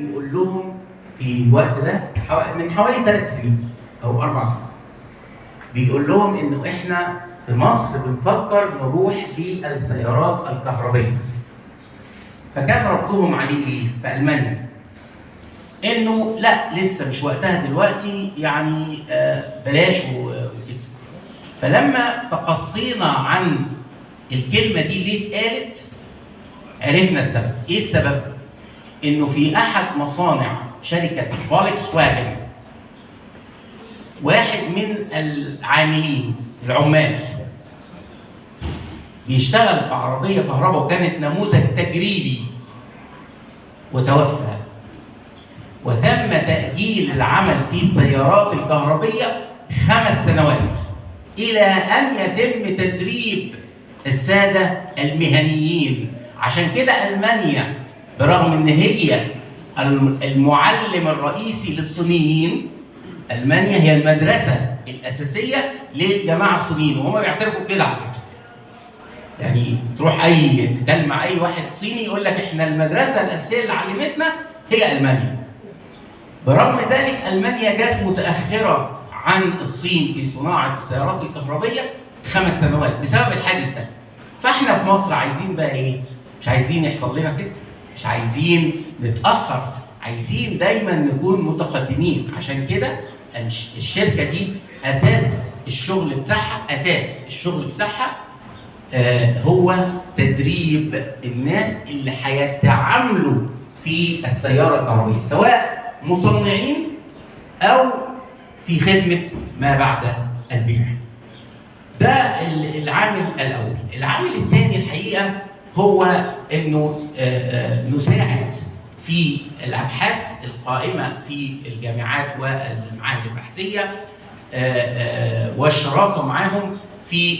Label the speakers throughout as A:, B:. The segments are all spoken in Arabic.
A: بيقول لهم في الوقت ده من حوالي 3 سنين او 4 سنين، بيقول لهم انه احنا في مصر بنفكر نروح للسيارات الكهربائيه. فكان ردهم عليه ايه في المانيا؟ انه لا لسه مش وقتها دلوقتي، يعني بلاش وكده. فلما تقصينا عن الكلمه دي ليه اتقالت عرفنا السبب. ايه السبب؟ انه في احد مصانع شركه فولكس واجن واحد من العاملين العمال بيشتغل في عربيه كهرباء وكانت نموذج تجريبي وتوفى، وتم تأجيل العمل في السيارات الكهربية 5 سنوات إلى أن يتم تدريب السادة المهنيين. عشان كده ألمانيا برغم إن هي المعلم الرئيسي للصينيين، ألمانيا هي المدرسة الأساسية للجماعة الصينيين، وهم بيعترفوا بكده على فكرة. يعني تروح تتكلم مع أي واحد صيني يقول لك إحنا المدرسة الأساسية اللي علمتنا هي ألمانيا. برغم ذلك ألمانيا جت متأخرة عن الصين في صناعة السيارات الكهربية 5 سنوات بسبب الحادث ده. فاحنا في مصر عايزين بقى ايه؟ مش عايزين يحصل لنا كده، مش عايزين نتأخر، عايزين دايما نكون متقدمين. عشان كده الشركة دي أساس الشغل بتاعها هو تدريب الناس اللي هيتعاملوا في السيارة الكهربائية، سواء مصنعين أو في خدمة ما بعد البيع. ده العامل الأول. العامل الثاني الحقيقة هو إنه نساعد في الأبحاث القائمة في الجامعات والمعاهد البحثية والشراكة معهم في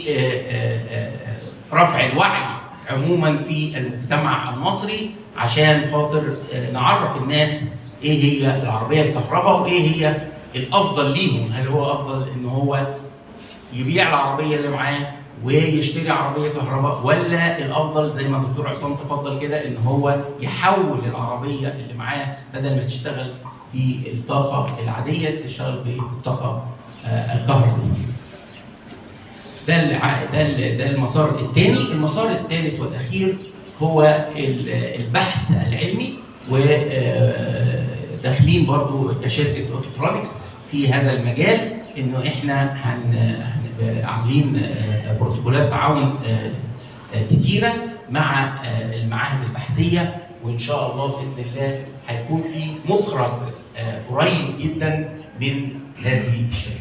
A: رفع الوعي عموما في المجتمع المصري، عشان خاطر نعرف الناس ايه هي العربيه الكهرباء وايه هي الافضل ليهم. هل هو افضل ان هو يبيع العربيه اللي معاه ويشتري عربيه كهرباء، ولا الافضل زي ما الدكتور عصام تفضل كده ان هو يحول العربيه اللي معاه بدل ما تشتغل بالطاقه العاديه تشتغل بالطاقه الكهربائيه. ده المسار الثاني. المسار الثالث والاخير هو البحث العلمي، وداخلين برضو كشركه اوتوترونكس في هذا المجال، انه احنا هنبقى عاملين بروتوكولات تعاون كتيره مع المعاهد البحثيه، وان شاء الله باذن الله هيكون في مخرج قريب جدا من هذه الشركه.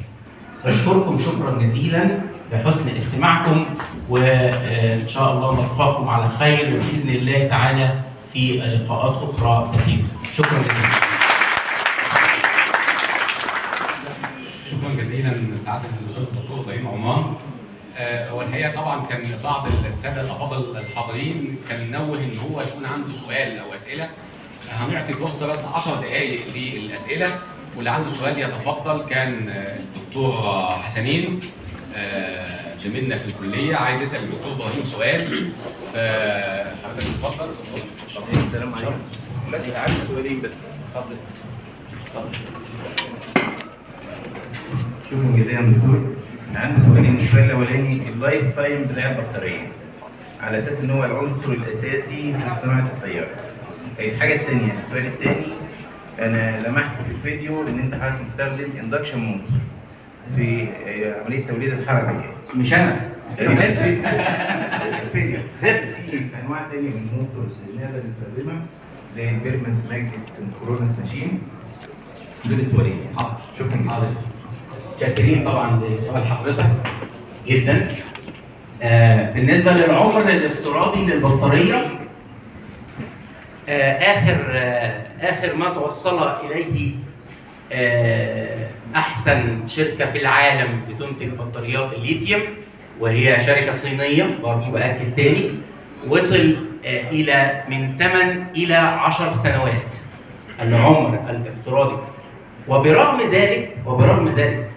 A: بشكركم شكرا جزيلا لحسن استماعكم، وان شاء الله نلقاكم على خير باذن الله تعالى في لقاءات اخرى كثيره. شكرا جزيلا.
B: شكرا جزيلا سعاده الاستاذ الدكتور ابراهيم عمان. هو الحقيقه طبعا كان بعض الساده الافاضل الحاضرين كان نوه ان هو يكون عنده سؤال او اسئله. هنعطي فرصه بس 10 دقائق للاسئله، واللي عنده سؤال يتفضل. كان الدكتور حسنين زميلنا في الكليه عايز يسال الدكتور ابراهيم سؤال، فحضرتك اتفضل.
C: السلام عليكم. بس عندي سؤالين بس. اتفضل. شكرا جزيلا دكتور. عندي سؤالين. السؤال الاولاني اللايف تايم بتاع البطاريه على اساس ان هو العنصر الاساسي في صناعه السياره. الحاجه الثانيه، السؤال الثاني، انا لمحت في الفيديو ان انت حضرتك مستخدم اندكشن موتور في عمليه توليد الحركه.
A: مش انا.
C: الفيديو في انواع ثانيه من الموتورز نقدر نستخدمها زي البيرمنت ماجنت سنكرونس ماشين. دول سؤالين.
A: حاضر.
C: شكرا جزيلا.
A: شاكرين طبعا لسؤال حضرتك جدا. بالنسبه للعمر الافتراضي للبطاريه، اخر ما توصل اليه احسن شركه في العالم بتنتج بطاريات الليثيوم، وهي شركه صينيه برضه باكد تاني، وصل الى من 8 الى 10 سنوات العمر الافتراضي. وبرغم ذلك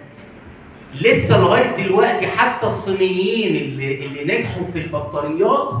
A: لسه لغايه دلوقتي حتى الصينيين اللي نجحوا في البطاريات